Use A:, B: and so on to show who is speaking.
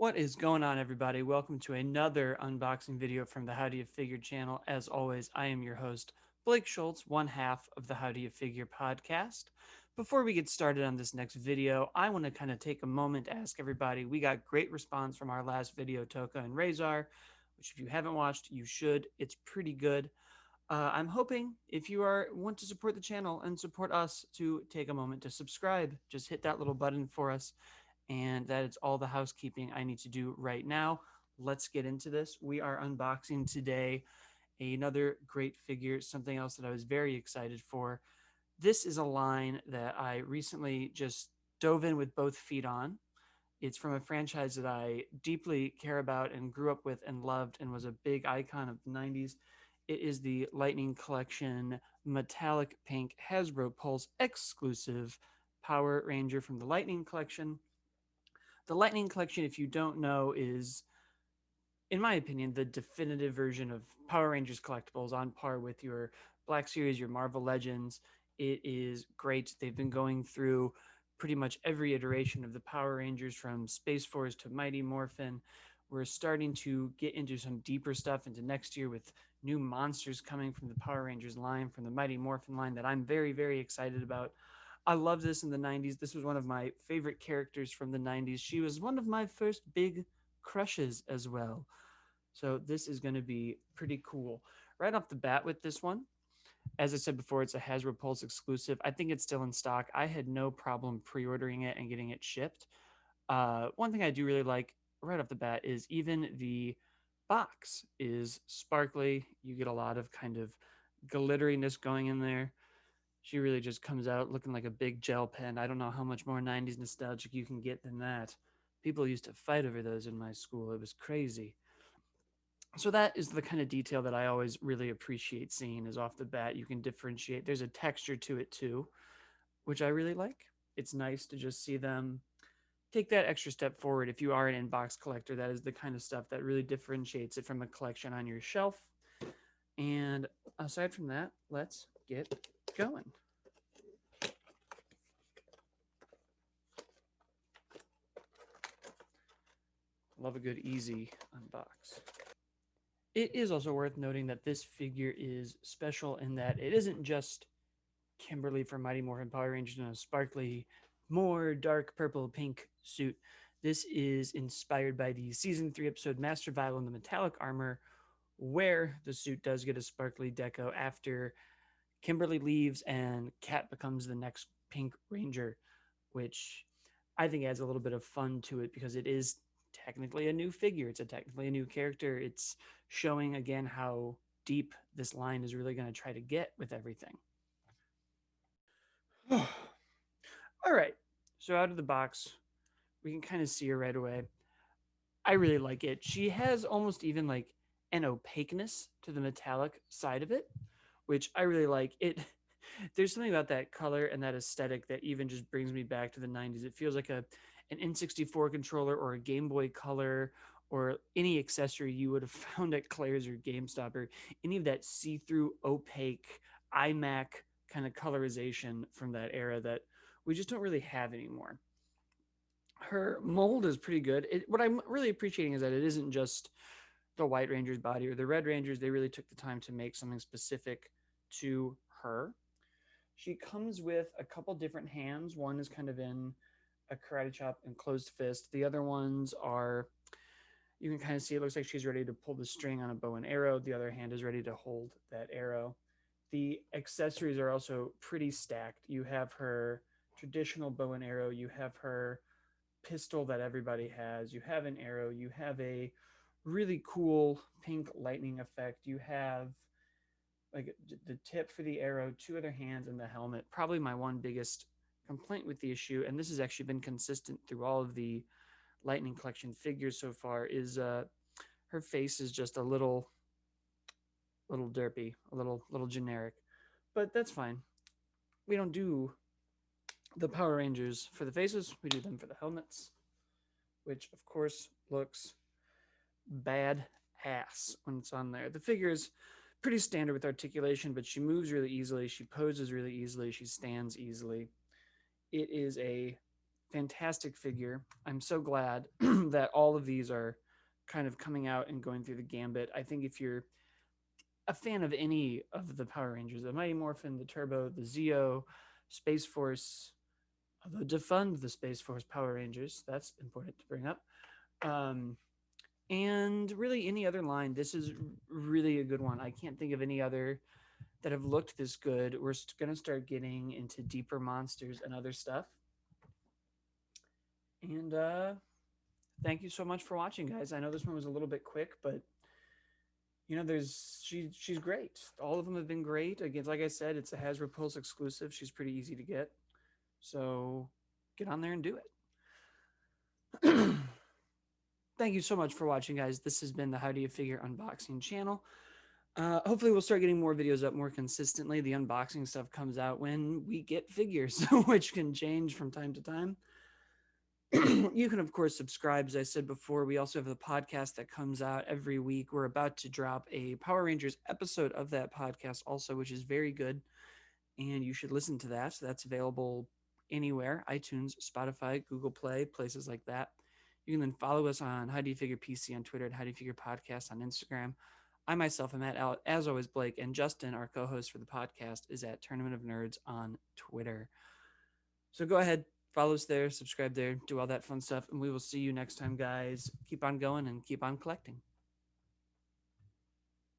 A: What is going on, everybody? Welcome to another unboxing video from the How Do You Figure channel. As always, I am your host, Blake Schultz, one half of the How Do You Figure podcast. Before we get started on this next video, I want to kind of take a moment to ask everybody. We got great response from our last video, Toka and Razor, which if you haven't watched, you should. It's pretty good. I'm hoping if you want to support the channel and support us to take a moment to subscribe, just hit that little button for us. And that is all the housekeeping I need to do right now. Let's get into this. We are unboxing today another great figure, something else that I was very excited for. This is a line that I recently just dove in with both feet on. It's from a franchise that I deeply care about and grew up with and loved and was a big icon of the 90s. It is the Lightning Collection Metallic Pink Hasbro Pulse exclusive Power Ranger from the Lightning Collection. The Lightning Collection, if you don't know, is, in my opinion, the definitive version of Power Rangers collectibles, on par with your Black Series, your Marvel Legends. It is great. They've been going through pretty much every iteration of the Power Rangers, from Space Force to Mighty Morphin. We're starting to get into some deeper stuff into next year with new monsters coming from the Power Rangers line, from the Mighty Morphin line, that I'm very, very excited about. I love this in the 90s. This was one of my favorite characters from the 90s. She was one of my first big crushes as well. So this is going to be pretty cool. Right off the bat with this one, as I said before, it's a Hasbro Pulse exclusive. I think it's still in stock. I had no problem pre-ordering it and getting it shipped. One thing I do really like right off the bat is even the box is sparkly. You get a lot of kind of glitteriness going in there. She really just comes out looking like a big gel pen. I don't know how much more 90s nostalgic you can get than that. People used to fight over those in my school. It was crazy. So that is the kind of detail that I always really appreciate seeing, is off the bat. You can differentiate. There's a texture to it too, which I really like. It's nice to just see them take that extra step forward. If you are an inbox collector, that is the kind of stuff that really differentiates it from a collection on your shelf. And aside from that, let's get going. Love a good easy unbox. It is also worth noting that this figure is special in that it isn't just Kimberly from Mighty Morphin Power Rangers in a sparkly, more dark purple pink suit. This is inspired by the season 3 episode Master Vile in the Metallic Armor, where the suit does get a sparkly deco after Kimberly leaves and Kat becomes the next Pink Ranger, which I think adds a little bit of fun to it because it is technically a new figure. It's technically a new character. It's showing again how deep this line is really going to try to get with everything. All right. So out of the box, we can kind of see her right away. I really like it. She has almost even like an opaqueness to the metallic side of it, which I really like. It there's something about that color and that aesthetic that even just brings me back to the 90s. It feels like an N64 controller or a Game Boy Color or any accessory you would have found at Claire's or GameStop, or any of that see-through opaque iMac kind of colorization from that era that we just don't really have anymore. Her mold is pretty good. What I'm really appreciating is that it isn't just the White Ranger's body or the Red Rangers. They really took the time to make something specific to her. She comes with a couple different hands. One is kind of in a karate chop and closed fist. The other ones are, you can kind of see, it looks like she's ready to pull the string on a bow and arrow. The other hand is ready to hold that arrow. The accessories are also pretty stacked. You have her traditional bow and arrow. You have her pistol that everybody has. You have an arrow. You have a really cool pink lightning effect. You have like the tip for the arrow, two other hands, and the helmet. Probably my one biggest complaint with the issue, and this has actually been consistent through all of the Lightning Collection figures so far, is her face is just a little derpy, a little generic, but that's fine. We don't do the Power Rangers for the faces; we do them for the helmets, which of course looks bad ass when it's on there. The figure is pretty standard with articulation, but she moves really easily. She poses really easily. She stands easily. It is a fantastic figure. I'm so glad that all of these are kind of coming out and going through the gambit. I think if you're a fan of any of the Power Rangers, the Mighty Morphin, the Turbo, the Zeo, Space Force, although defund the Space Force Power Rangers, that's important to bring up. Um, and really any other line, this is really a good one. I can't think of any other that have looked this good. We're going to start getting into deeper monsters and other stuff. And thank you so much for watching, guys. I know this one was a little bit quick, but she's great. All of them have been great. Again, like I said, it's a Hasbro Pulse exclusive. She's pretty easy to get, so get on there and do it. Thank you so much for watching, guys. This has been the How Do You Figure unboxing channel. Hopefully, we'll start getting more videos up more consistently. The unboxing stuff comes out when we get figures, which can change from time to time. You can, of course, subscribe. As I said before, we also have the podcast that comes out every week. We're about to drop a Power Rangers episode of that podcast also, which is very good. And you should listen to that. That's available anywhere: iTunes, Spotify, Google Play, places like that. You can then follow us on How Do You Figure PC on Twitter, and How Do You Figure Podcast on Instagram. I myself am at, as always, Blake, and Justin, our co-host for the podcast, is at Tournament of Nerds on Twitter. So go ahead, follow us there, subscribe there, do all that fun stuff, and we will see you next time, guys. Keep on going and keep on collecting.